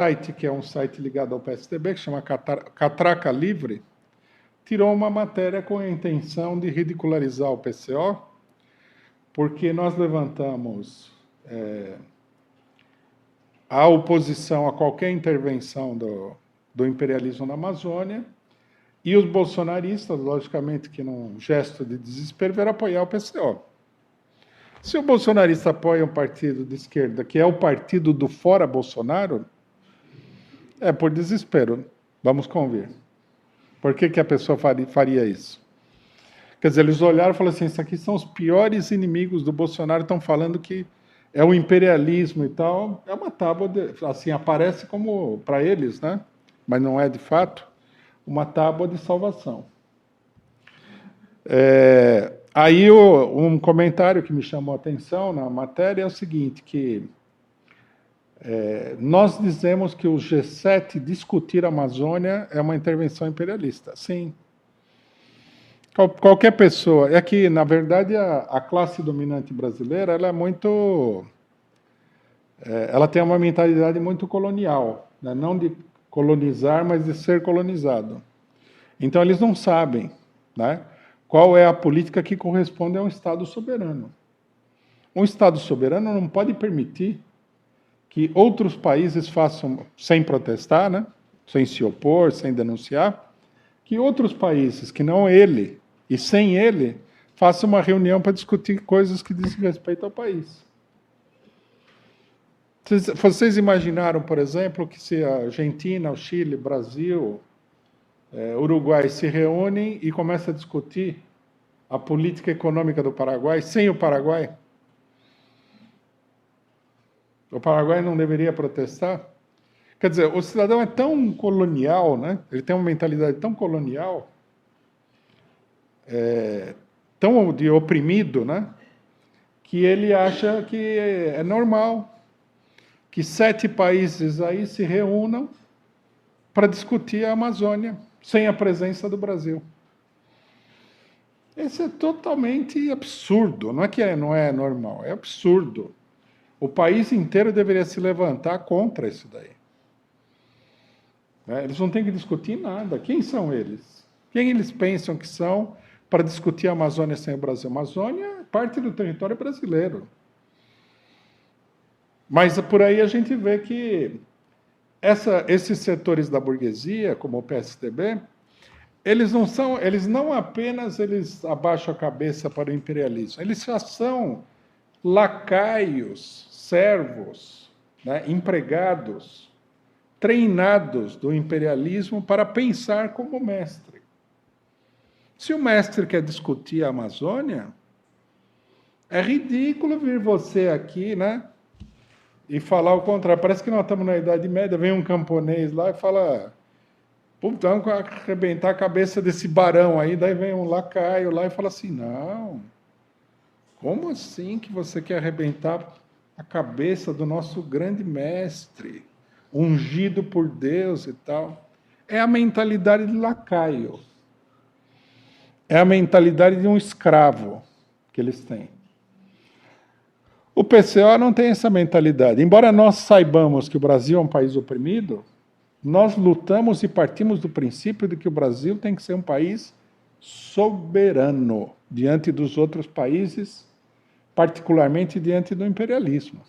site, que é um site ligado ao PSDB, que chama Catraca Livre, tirou uma matéria com a intenção de ridicularizar o PCO, porque nós levantamos a oposição a qualquer intervenção do imperialismo na Amazônia, e os bolsonaristas, logicamente que num gesto de desespero, vieram apoiar o PCO. Se o bolsonarista apoia um partido de esquerda, que é o partido do fora Bolsonaro, é por desespero. Vamos convir. Por que a pessoa faria isso? Quer dizer, eles olharam e falaram assim, isso aqui são os piores inimigos do Bolsonaro, estão falando que é o imperialismo e tal. É uma tábua, assim, aparece como, para eles, né? Mas não é de fato, uma tábua de salvação. Aí um comentário que me chamou a atenção na matéria é o seguinte, que nós dizemos que o G7 discutir a Amazônia é uma intervenção imperialista. Sim. Qualquer pessoa. É que, na verdade, a classe dominante brasileira ela é muito. Ela tem uma mentalidade muito colonial, né? Não de colonizar, mas de ser colonizado. Então, eles não sabem, né, qual é a política que corresponde a um Estado soberano. Um Estado soberano não pode permitir que outros países façam, sem protestar, né, sem se opor, sem denunciar, que outros países, que não ele, e sem ele, façam uma reunião para discutir coisas que dizem respeito ao país. Vocês imaginaram, por exemplo, que se a Argentina, o Chile, Brasil, Uruguai se reúnem e começam a discutir a política econômica do Paraguai sem o Paraguai? O Paraguai não deveria protestar? Quer dizer, o cidadão é tão colonial, né? Ele tem uma mentalidade tão colonial, tão de oprimido, né? Que ele acha que é normal que 7 países aí se reúnam para discutir a Amazônia, sem a presença do Brasil. Isso é totalmente absurdo. Não é que não é normal, é absurdo. O país inteiro deveria se levantar contra isso daí. Eles não têm que discutir nada. Quem são eles? Quem eles pensam que são para discutir a Amazônia sem o Brasil? A Amazônia é parte do território brasileiro. Mas por aí a gente vê que esses setores da burguesia, como o PSDB, eles não apenas abaixam a cabeça para o imperialismo, eles já são lacaios, servos, né, empregados, treinados do imperialismo para pensar como mestre. Se o mestre quer discutir a Amazônia, é ridículo vir você aqui, né, e falar o contrário. Parece que nós estamos na Idade Média, vem um camponês lá e fala, vamos arrebentar a cabeça desse barão aí, daí vem um lacaio lá e fala assim, não, como assim que você quer arrebentar a cabeça do nosso grande mestre, ungido por Deus e tal? É a mentalidade de lacaio. É a mentalidade de um escravo que eles têm. O PCO não tem essa mentalidade. Embora nós saibamos que o Brasil é um país oprimido, nós lutamos e partimos do princípio de que o Brasil tem que ser um país soberano diante dos outros países, particularmente diante do imperialismo.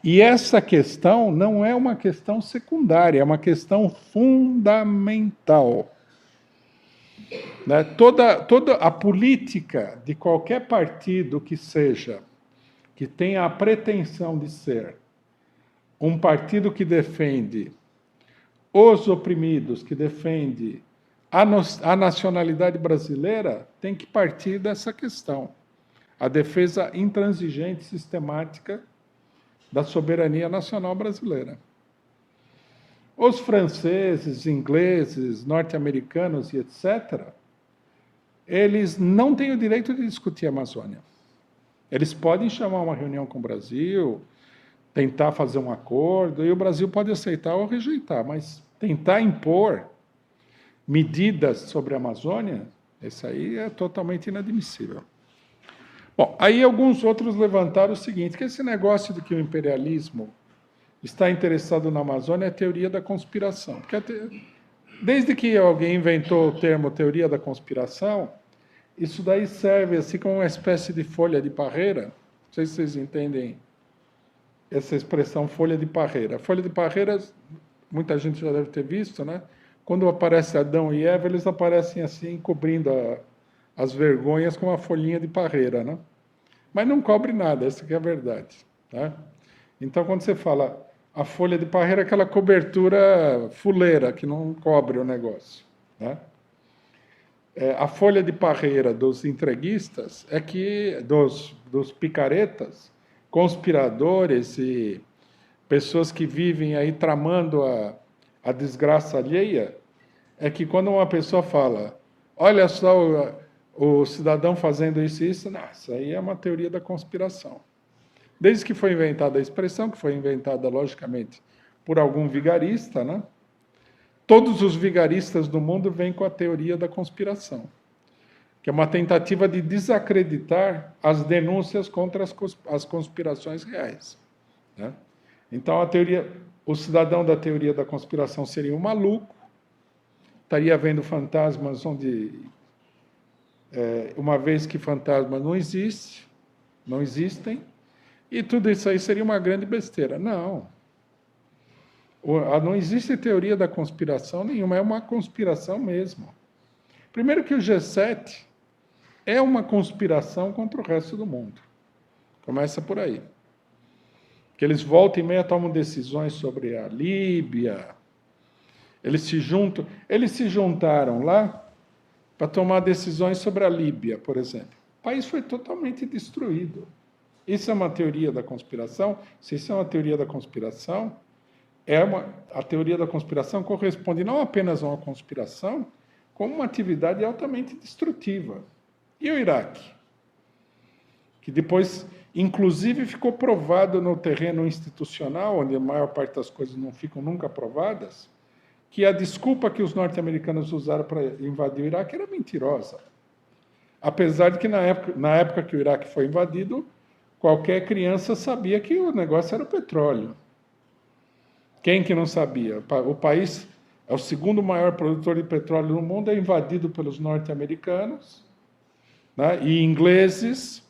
E essa questão não é uma questão secundária, é uma questão fundamental. Né? Toda a política de qualquer partido que seja, que tenha a pretensão de ser um partido que defende os oprimidos, que defende a nacionalidade brasileira, tem que partir dessa questão. A defesa intransigente e sistemática da soberania nacional brasileira. Os franceses, ingleses, norte-americanos e etc., eles não têm o direito de discutir a Amazônia. Eles podem chamar uma reunião com o Brasil, tentar fazer um acordo, e o Brasil pode aceitar ou rejeitar, mas tentar impor medidas sobre a Amazônia, isso aí é totalmente inadmissível. Bom, aí alguns outros levantaram o seguinte, que esse negócio de que o imperialismo está interessado na Amazônia é a teoria da conspiração. Porque desde que alguém inventou o termo teoria da conspiração, isso daí serve assim como uma espécie de folha de parreira. Não sei se vocês entendem essa expressão folha de parreira. A folha de parreira, muita gente já deve ter visto, né? Quando aparece Adão e Eva, eles aparecem assim, cobrindo as vergonhas com uma folhinha de parreira, né? Mas não cobre nada, essa que é a verdade. Né? Então, quando você fala a folha de parreira, é aquela cobertura fuleira, que não cobre o negócio. Né? A folha de parreira dos entreguistas é que, dos picaretas, conspiradores e pessoas que vivem aí tramando a desgraça alheia, é que quando uma pessoa fala, olha só o cidadão fazendo isso e isso, não, isso aí é uma teoria da conspiração. Desde que foi inventada a expressão, que foi inventada, logicamente, por algum vigarista, né? Todos os vigaristas do mundo vêm com a teoria da conspiração, que é uma tentativa de desacreditar as denúncias contra as conspirações reais. Né? Então, o cidadão da teoria da conspiração seria um maluco, estaria vendo fantasmas uma vez que fantasmas não existem, e tudo isso aí seria uma grande besteira. Não. Não existe teoria da conspiração nenhuma, é uma conspiração mesmo. Primeiro que o G7 é uma conspiração contra o resto do mundo. Começa por aí. Que eles voltam e meia tomam decisões sobre a Líbia. Eles se juntaram lá para tomar decisões sobre a Líbia, por exemplo. O país foi totalmente destruído. Isso é uma teoria da conspiração? Se isso é uma teoria da conspiração, a teoria da conspiração corresponde não apenas a uma conspiração, como uma atividade altamente destrutiva. E o Iraque? Que depois, inclusive, ficou provado no terreno institucional, onde a maior parte das coisas não ficam nunca provadas, que a desculpa que os norte-americanos usaram para invadir o Iraque era mentirosa. Apesar de que, na época que o Iraque foi invadido, qualquer criança sabia que o negócio era o petróleo. Quem que não sabia? O país é o segundo maior produtor de petróleo no mundo, é invadido pelos norte-americanos, né, e ingleses,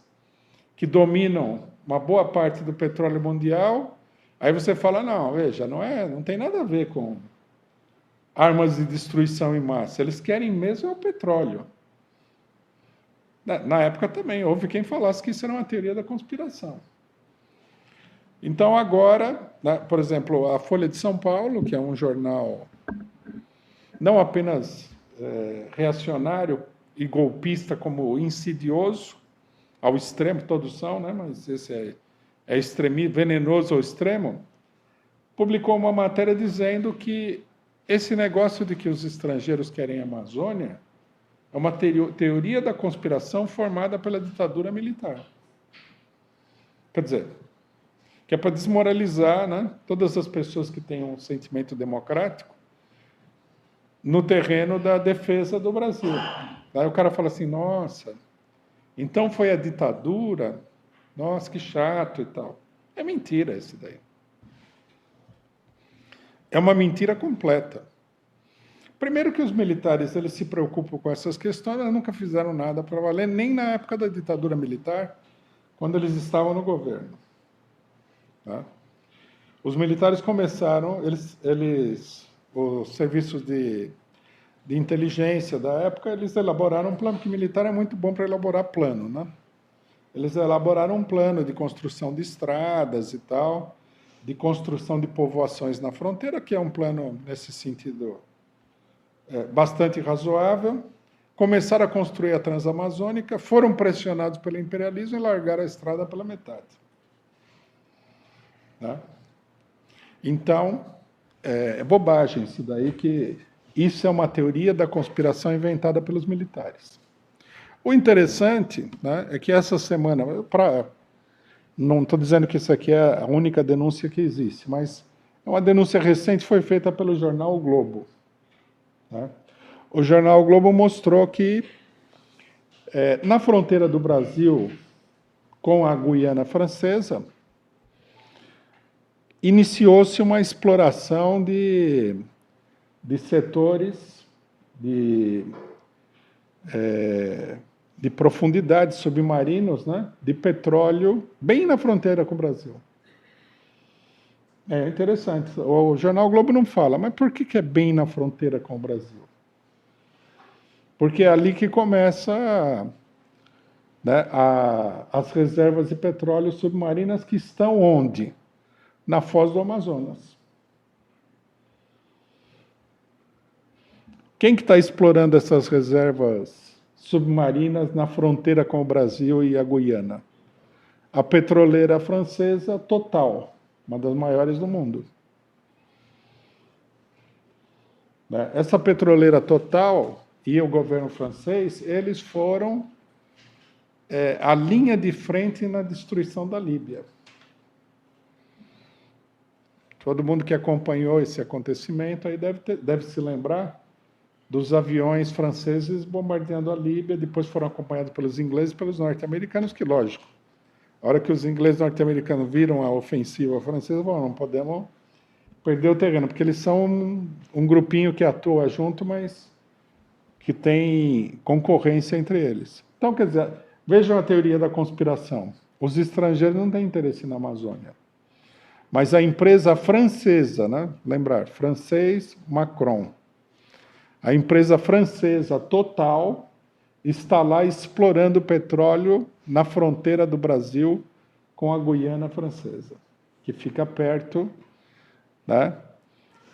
que dominam uma boa parte do petróleo mundial. Aí você fala, não, veja, não tem nada a ver com armas de destruição em massa. Eles querem mesmo é o petróleo. Na época também houve quem falasse que isso era uma teoria da conspiração. Então agora, né, por exemplo, a Folha de São Paulo, que é um jornal não apenas reacionário e golpista, como insidioso, ao extremo, todos são, né, mas esse é venenoso ao extremo, publicou uma matéria dizendo que esse negócio de que os estrangeiros querem a Amazônia é uma teoria da conspiração formada pela ditadura militar. Quer dizer, que é para desmoralizar, né, todas as pessoas que têm um sentimento democrático no terreno da defesa do Brasil. Aí o cara fala assim, nossa, então foi a ditadura? Nossa, que chato e tal. É mentira isso daí. É uma mentira completa. Primeiro que os militares eles se preocupam com essas questões, eles nunca fizeram nada para valer, nem na época da ditadura militar, quando eles estavam no governo. Tá? Os militares começaram, os serviços de inteligência da época, eles elaboraram um plano, que militar é muito bom para elaborar plano, né? Eles elaboraram um plano de construção de estradas e tal, de construção de povoações na fronteira, que é um plano, nesse sentido, bastante razoável. Começaram a construir a Transamazônica, foram pressionados pelo imperialismo e largaram a estrada pela metade. Tá? Então, é bobagem isso daí, que isso é uma teoria da conspiração inventada pelos militares. O interessante, né, é que essa semana, não estou dizendo que isso aqui é a única denúncia que existe, mas é uma denúncia recente, foi feita pelo jornal O Globo. Tá? O jornal O Globo mostrou que na fronteira do Brasil com a Guiana Francesa, iniciou-se uma exploração de setores de profundidades submarinos, né, de petróleo, bem na fronteira com o Brasil. É interessante. O jornal Globo não fala, mas por que é bem na fronteira com o Brasil? Porque é ali que começa, né, as reservas de petróleo submarinas que estão onde? Na foz do Amazonas. Quem que está explorando essas reservas submarinas na fronteira com o Brasil e a Guiana? A petroleira francesa Total, uma das maiores do mundo. Essa petroleira Total e o governo francês, eles foram a linha de frente na destruição da Líbia. Todo mundo que acompanhou esse acontecimento aí deve se lembrar dos aviões franceses bombardeando a Líbia, depois foram acompanhados pelos ingleses e pelos norte-americanos, que, lógico, a hora que os ingleses e norte-americanos viram a ofensiva francesa, não podemos perder o terreno, porque eles são um grupinho que atua junto, mas que tem concorrência entre eles. Então, quer dizer, vejam a teoria da conspiração. Os estrangeiros não têm interesse na Amazônia. Mas a empresa francesa, né? Lembrar, francês Macron, a empresa francesa Total está lá explorando petróleo na fronteira do Brasil com a Guiana Francesa, que fica perto, né,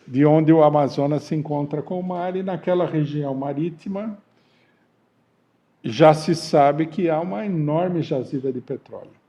de onde o Amazonas se encontra com o mar, e naquela região marítima já se sabe que há uma enorme jazida de petróleo.